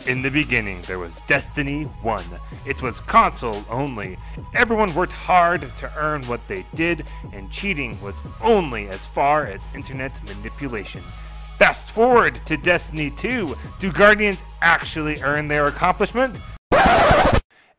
In the beginning, there was Destiny 1. It was console only. Everyone worked hard to earn what they did, and cheating was only as far as internet manipulation. Fast forward to Destiny 2. Do Guardians actually earn their accomplishment?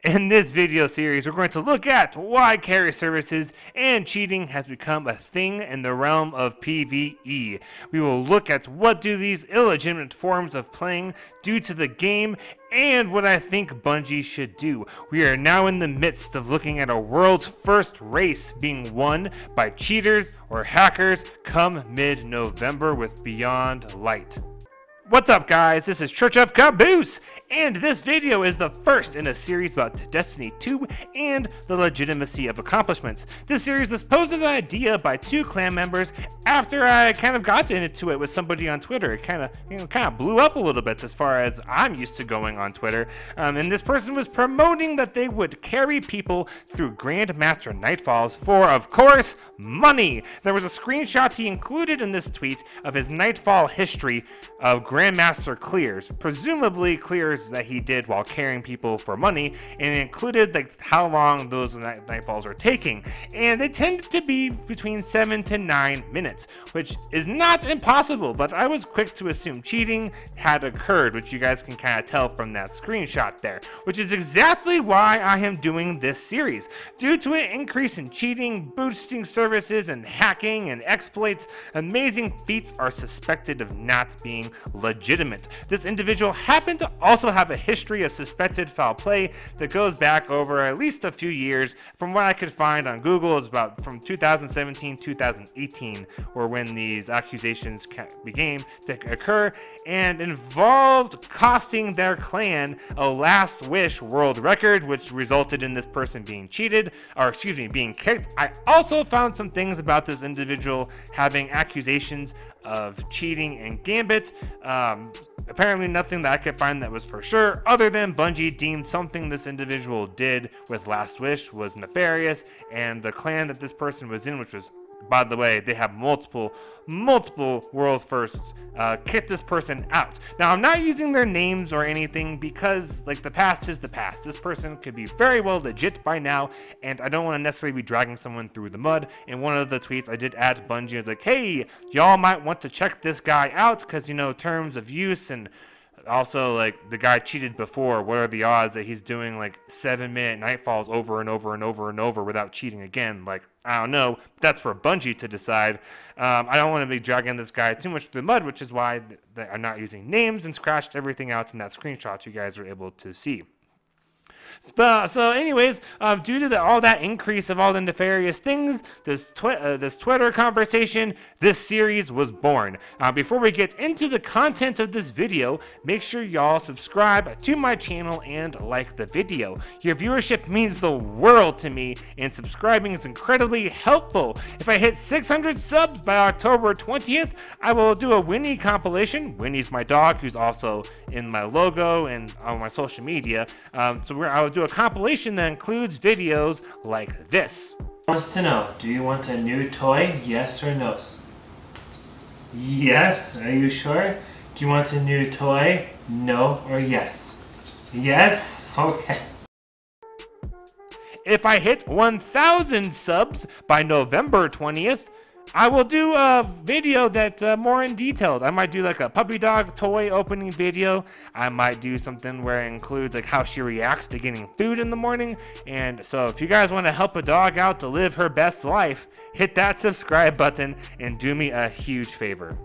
In this video series, we're going to look at why carry services and cheating has become a thing in the realm of PvE. We will look at what do these illegitimate forms of playing do to the game and what I think Bungie should do. We are now in the midst of looking at a world's first race being won by cheaters or hackers come mid-November with Beyond Light. What's up guys, this is Church of Caboose, and this video is the first in a series about Destiny 2 and the legitimacy of accomplishments. This series was posed as an idea by two clan members after I kind of got into it with somebody on Twitter. It kind of blew up a little bit as far as I'm used to going on Twitter, and this person was promoting that they would carry people through Grandmaster Nightfalls for, of course, money. There was a screenshot he included in this tweet of his Nightfall history of Grandmaster clears, presumably clears that he did while carrying people for money, and it included like how long those nightfalls are taking, and they tended to be between 7 to 9 minutes, which is not impossible, but I was quick to assume cheating had occurred, which you guys can kind of tell from that screenshot there, which is exactly why I am doing this series. Due to an increase in cheating, boosting services, and hacking and exploits, amazing feats are suspected of not being legitimate. This individual happened to also have a history of suspected foul play that goes back over at least a few years. From what I could find on Google, it's about from 2017 2018 or when these accusations began to occur, and involved costing their clan a last wish world record, which resulted in this person being cheated, or excuse me, being kicked. I also found some things about this individual having accusations of cheating and gambit. Apparently nothing that I could find that was for sure, other than Bungie deemed something this individual did with Last Wish was nefarious, and the clan that this person was in, which was, by the way, they have multiple world firsts, kicked this person out. Now, I'm not using their names or anything because, like, the past is the past. This person could be very well legit by now, and I don't want to necessarily be dragging someone through the mud. In one of the tweets I did add Bungie, I was like, hey, y'all might want to check this guy out because, you know, terms of use, and also, like, the guy cheated before. What are the odds that he's doing, like, 7-minute nightfalls over and over and over and over without cheating again? Like, I don't know. That's for Bungie to decide. I don't want to be dragging this guy too much through the mud, which is why I'm not using names and scratched everything out in that screenshot you guys were able to see. So anyways, due to all that increase of all the nefarious things, this Twitter conversation, this series was born. Before we get into the content of this video, make sure y'all subscribe to my channel and like the video. Your viewership means the world to me, and subscribing is incredibly helpful. If I hit 600 subs by October 20th, I will do a Winnie compilation. Winnie's my dog, who's also in my logo and on my social media. I'll do a compilation that includes videos like this. Wants to know, do you want a new toy? Yes or no? Yes? Are you sure? Do you want a new toy? No or yes? Yes? Okay. If I hit 1,000 subs by November 20th, I will do a video that more in detail. I might do like a puppy dog toy opening video. I might do something where it includes like how she reacts to getting food in the morning. And so if you guys want to help a dog out to live her best life, hit that subscribe button and do me a huge favor.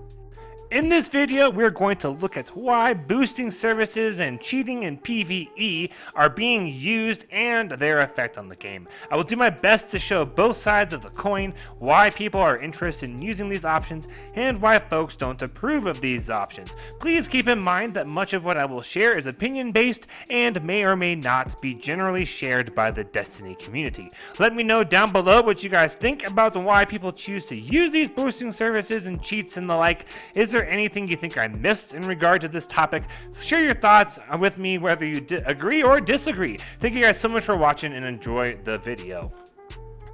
In this video, we're going to look at why boosting services and cheating in PvE are being used and their effect on the game. I will do my best to show both sides of the coin, why people are interested in using these options, and why folks don't approve of these options. Please keep in mind that much of what I will share is opinion-based and may or may not be generally shared by the Destiny community. Let me know down below what you guys think about why people choose to use these boosting services and cheats and the like. Is there anything you think I missed in regard to this topic? Share your thoughts with me, whether you agree or disagree. Thank you guys so much for watching and enjoy the video.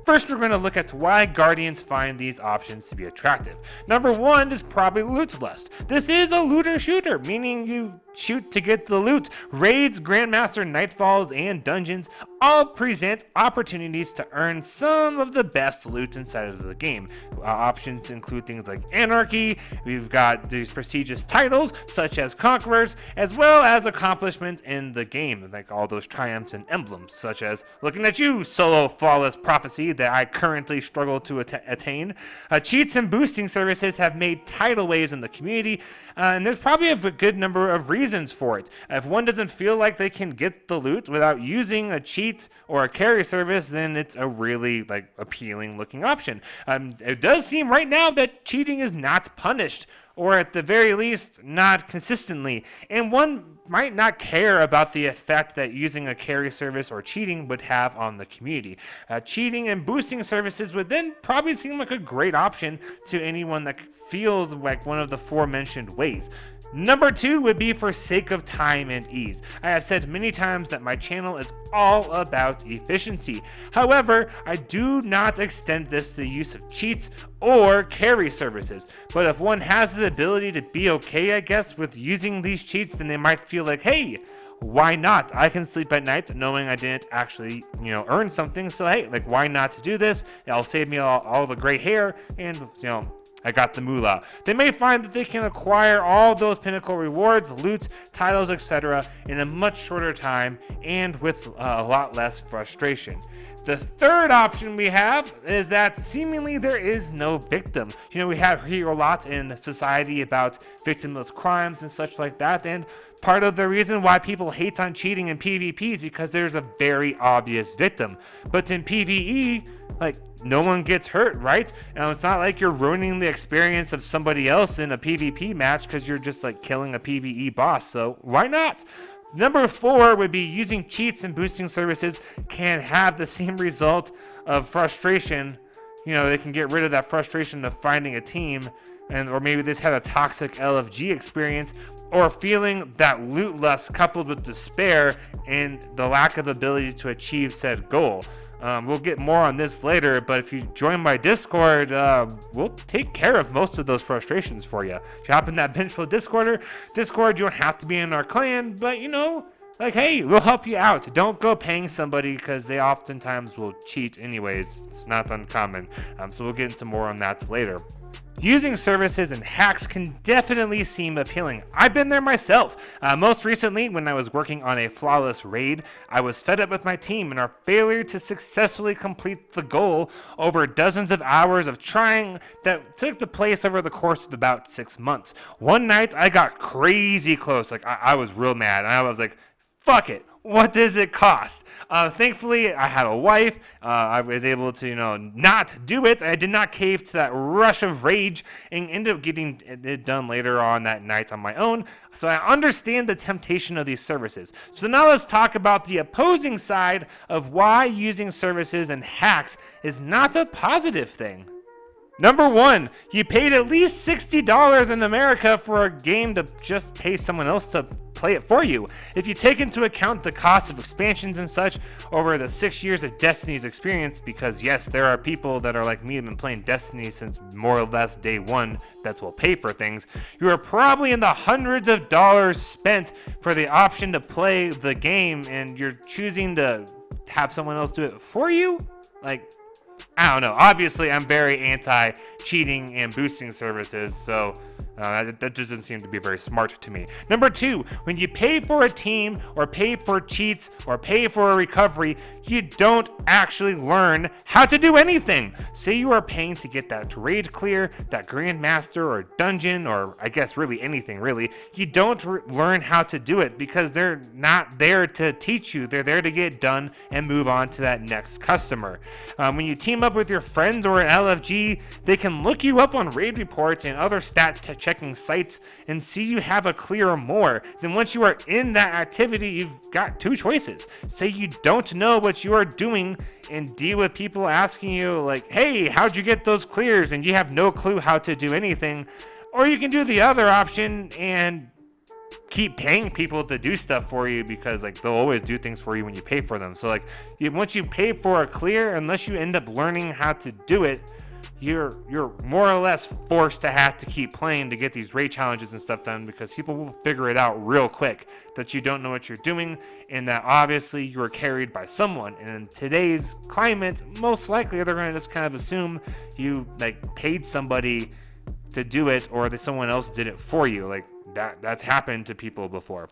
First, we're going to look at why Guardians find these options to be attractive. Number one is probably loot lust. This is a looter shooter, meaning you shoot to get the loot. Raids, Grandmaster, Nightfalls, and dungeons all present opportunities to earn some of the best loot inside of the game. Options include things like Anarchy, we've got these prestigious titles such as Conquerors, as well as accomplishment in the game, like all those triumphs and emblems, such as looking at you, solo flawless prophecy that I currently struggle to attain. Cheats and boosting services have made tidal waves in the community, and there's probably a good number of reasons for it. If one doesn't feel like they can get the loot without using a cheat or a carry service, then it's a really appealing looking option. It does seem right now that cheating is not punished, or at the very least not consistently, and one might not care about the effect that using a carry service or cheating would have on the community. Cheating and boosting services would then probably seem like a great option to anyone that feels like one of the aforementioned ways. Number two would be for sake of time and ease. I have said many times that my channel is all about efficiency. However, I do not extend this to the use of cheats or carry services. But if one has the ability to be okay, I guess, with using these cheats, then they might feel like, hey, why not? I can sleep at night knowing I didn't actually, earn something. So hey, why not do this? It'll save me all the gray hair and, I got the moolah. They may find that they can acquire all those pinnacle rewards, loot, titles, etc. in a much shorter time and with a lot less frustration. The third option we have is that seemingly there is no victim. We hear a lot in society about victimless crimes and such like that, and part of the reason why people hate on cheating in PvP is because there's a very obvious victim. But in PvE, no one gets hurt, right? And it's not like you're ruining the experience of somebody else in a PvP match because you're just killing a PvE boss, so why not? Number four would be using cheats and boosting services can have the same result of frustration. They can get rid of that frustration of finding a team, or maybe they just had a toxic LFG experience, or feeling that loot lust coupled with despair and the lack of ability to achieve said goal. We'll get more on this later, but if you join my Discord, we'll take care of most of those frustrations for you. If you hop in that vengeful Discord, you don't have to be in our clan, but hey, we'll help you out. Don't go paying somebody because they oftentimes will cheat anyways. It's not uncommon. So we'll get into more on that later. Using services and hacks can definitely seem appealing. I've been there myself. Most recently, when I was working on a flawless raid, I was fed up with my team and our failure to successfully complete the goal over dozens of hours of trying that took the place over the course of about 6 months. One night, I got crazy close. I was real mad. And I was like, fuck it. What does it cost? Thankfully, I had a wife. I was able to, not do it. I did not cave to that rush of rage and ended up getting it done later on that night on my own. So I understand the temptation of these services. So now let's talk about the opposing side of why using services and hacks is not a positive thing. Number one, you paid at least $60 in America for a game to just pay someone else to play it for you. If you take into account the cost of expansions and such over the 6 years of Destiny's experience, because yes, there are people that are like me and have been playing Destiny since more or less day one that will pay for things, you are probably in the hundreds of dollars spent for the option to play the game, and you're choosing to have someone else do it for you? I don't know. Obviously, I'm very anti-cheating and boosting services, so that just doesn't seem to be very smart to me. Number two, when you pay for a team or pay for cheats or pay for a recovery, you don't actually learn how to do anything. Say you are paying to get that raid clear, that Grandmaster or dungeon, or I guess really anything really. You don't learn how to do it because they're not there to teach you. They're there to get it done and move on to that next customer. When you team up with your friends or an LFG, they can look you up on raid reports and other stat checking sites and see you have a clear or more. Then once you are in that activity, you've got two choices. Say you don't know what you are doing and deal with people asking you hey, how'd you get those clears? And you have no clue how to do anything. Or you can do the other option and keep paying people to do stuff for you, because like they'll always do things for you when you pay for them. So like once you pay for a clear, unless you end up learning how to do it, you're more or less forced to have to keep playing to get these raid challenges and stuff done, because people will figure it out real quick that you don't know what you're doing, and that obviously you were carried by someone. And in today's climate, most likely they're going to just kind of assume you like paid somebody to do it, or that someone else did it for you. Like that's happened to people before.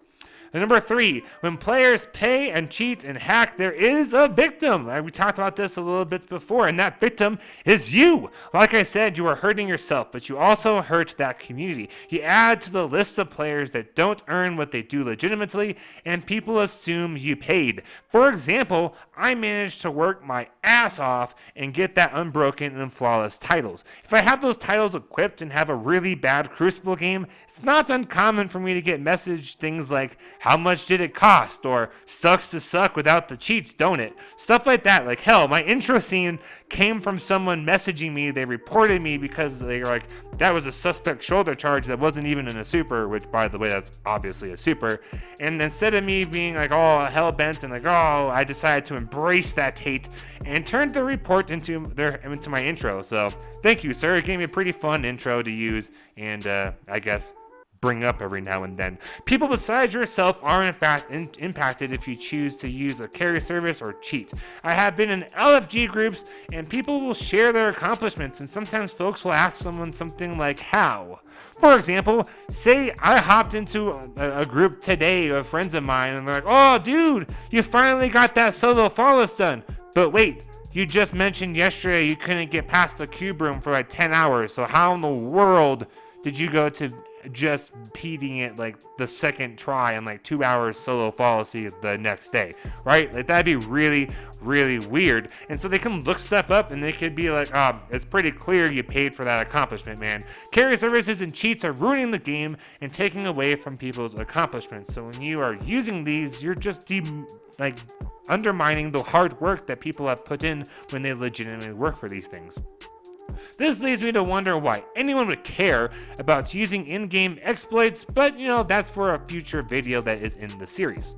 And number 3, when players pay and cheat and hack, there is a victim. We talked about this a little bit before, and that victim is you. Like I said, you are hurting yourself, but you also hurt that community. You add to the list of players that don't earn what they do legitimately, and people assume you paid. For example, I managed to work my ass off and get that unbroken and flawless titles. If I have those titles equipped and have a really bad Crucible game, it's not uncommon for me to get messaged things like, how much did it cost? Or sucks to suck without the cheats, don't it? Stuff like that. Like, hell, my intro scene came from someone messaging me. They reported me because they were like, that was a suspect shoulder charge that wasn't even in a super, which, by the way, that's obviously a super. And instead of me being like, oh, hell bent and like, oh, I decided to embrace that hate and turned the report into my intro. So thank you, sir. It gave me a pretty fun intro to use, and I guess bring up every now and then. People besides yourself are in fact impacted if you choose to use a carry service or cheat. I have been in LFG groups, and people will share their accomplishments, and sometimes folks will ask someone something like, how? For example, say I hopped into a group today of friends of mine, and they're like, oh dude, you finally got that solo flawless done. But wait, you just mentioned yesterday you couldn't get past the cube room for like 10 hours, so how in the world did you go to just beating it like the second try and like 2 hours solo fallacy the next day, right? Like that'd be really, really weird. And so they can look stuff up, and they could be like, it's pretty clear you paid for that accomplishment, man. Carry services and cheats are ruining the game and taking away from people's accomplishments. So when you are using these, you're just undermining the hard work that people have put in when they legitimately work for these things. This leads me to wonder why anyone would care about using in-game exploits, but that's for a future video that is in the series.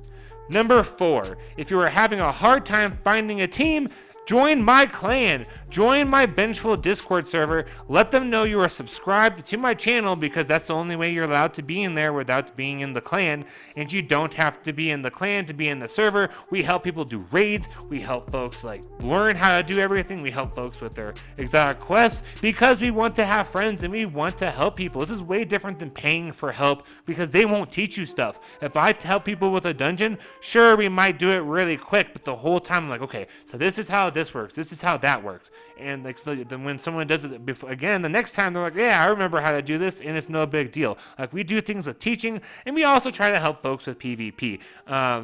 Number 4, if you are having a hard time finding a team, join my clan. Join my Vengeful Discord server. Let them know you are subscribed to my channel, because that's the only way you're allowed to be in there without being in the clan. And you don't have to be in the clan to be in the server. We help people do raids. We help folks learn how to do everything. We help folks with their exotic quests, because we want to have friends and we want to help people. This is way different than paying for help, because they won't teach you stuff. If I help people with a dungeon, sure, we might do it really quick, but the whole time I'm like, okay, so this is how this works. This is how that works. And then when someone does it again, the next time they're like, yeah, I remember how to do this, and it's no big deal. Like, we do things with teaching, and we also try to help folks with PvP.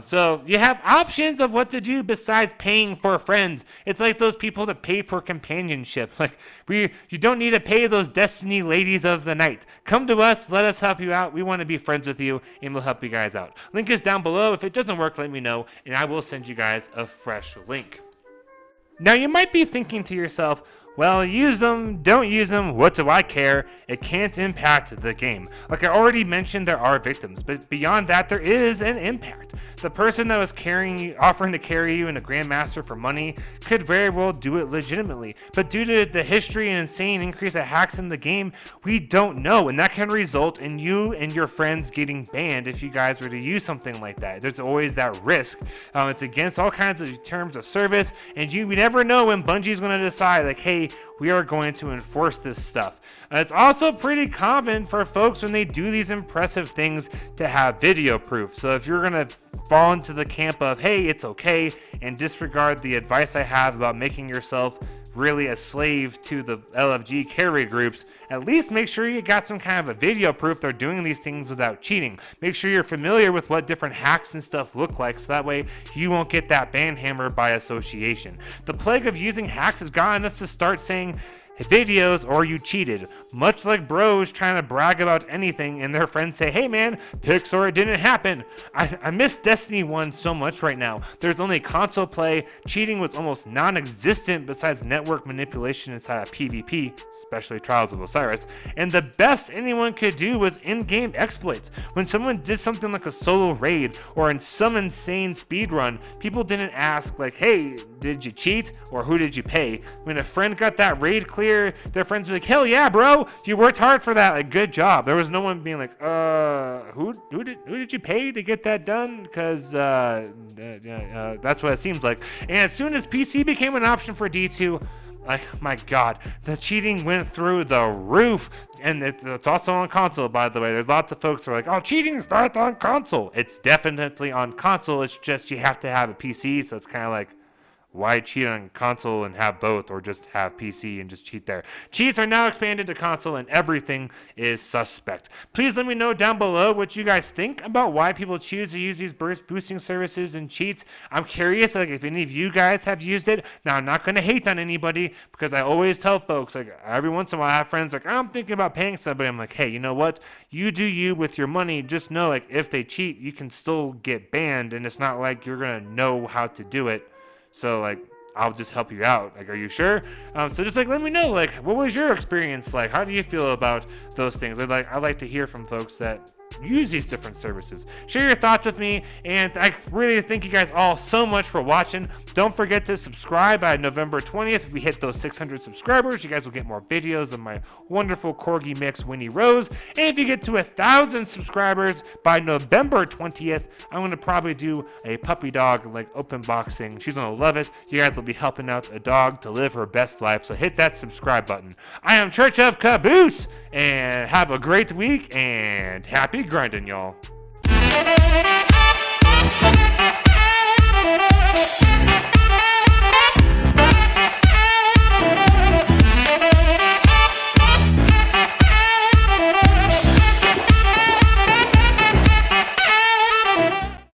So you have options of what to do besides paying for friends. It's like those people that pay for companionship. Like, you don't need to pay those Destiny ladies of the night. Come to us, let us help you out. We want to be friends with you, and we'll help you guys out. Link is down below. If it doesn't work, let me know, and I will send you guys a fresh link. Now you might be thinking to yourself, well, use them, don't use them, what do I care? It can't impact the game. Like I already mentioned, there are victims, but beyond that, there is an impact. The person that was offering to carry you in a Grandmaster for money could very well do it legitimately, but due to the history and insane increase of hacks in the game, we don't know, and that can result in you and your friends getting banned if you guys were to use something like that. There's always that risk. It's against all kinds of terms of service, and we never know when Bungie's going to decide, like, hey, we are going to enforce this stuff. It's also pretty common for folks when they do these impressive things to have video proof. So if you're going to fall into the camp of, hey, it's okay, and disregard the advice I have about making yourself really a slave to the LFG carry groups, at least make sure you got some kind of a video proof they're doing these things without cheating. Make sure you're familiar with what different hacks and stuff look like, so that way you won't get that ban hammer by association. The plague of using hacks has gotten us to start saying, videos or you cheated. Much like bros trying to brag about anything and their friends say, hey man, pics or it didn't happen. I miss Destiny 1 so much right now. There's only console play. Cheating was almost non-existent besides network manipulation inside of PvP, especially Trials of Osiris. And the best anyone could do was in-game exploits. When someone did something like a solo raid or in some insane speedrun, people didn't ask like, hey, did you cheat or who did you pay? When a friend got that raid clear, their friends were like, hell yeah, bro, you worked hard for that, like good job. There was no one being like, who did you pay to get that done? Because that's what it seems like. And as soon as PC became an option for D2, like, my God, the cheating went through the roof. And it's also on console, by the way. There's lots of folks who are like, oh, cheating starts on console. It's definitely on console. It's just you have to have a PC. So it's kind of like, why cheat on console and have both, or just have PC and just cheat there? Cheats are now expanded to console and everything is suspect. Please let me know down below what you guys think about why people choose to use these burst boosting services and cheats. I'm curious, like, if any of you guys have used it. Now, I'm not going to hate on anybody because I always tell folks, like, every once in a while I have friends like, I'm thinking about paying somebody. I'm like, hey, you know what? You do you with your money. Just know, like, if they cheat, you can still get banned, and it's not like you're going to know how to do it. So, like, I'll just help you out. Like, are you sure? So just, like, let me know, like, what was your experience like? How do you feel about those things? I'd like to hear from folks that use these different services. Share your thoughts with me, and I really thank you guys all so much for watching. Don't forget to subscribe by November 20th. If we hit those 600 subscribers, you guys will get more videos of my wonderful corgi mix, Winnie Rose. And if you get to 1,000 subscribers by November 20th, I'm going to probably do a puppy dog, like, open boxing. She's going to love it. You guys will be helping out a dog to live her best life, so hit that subscribe button. I am Church of Caboose, and have a great week, and happy grinding, y'all.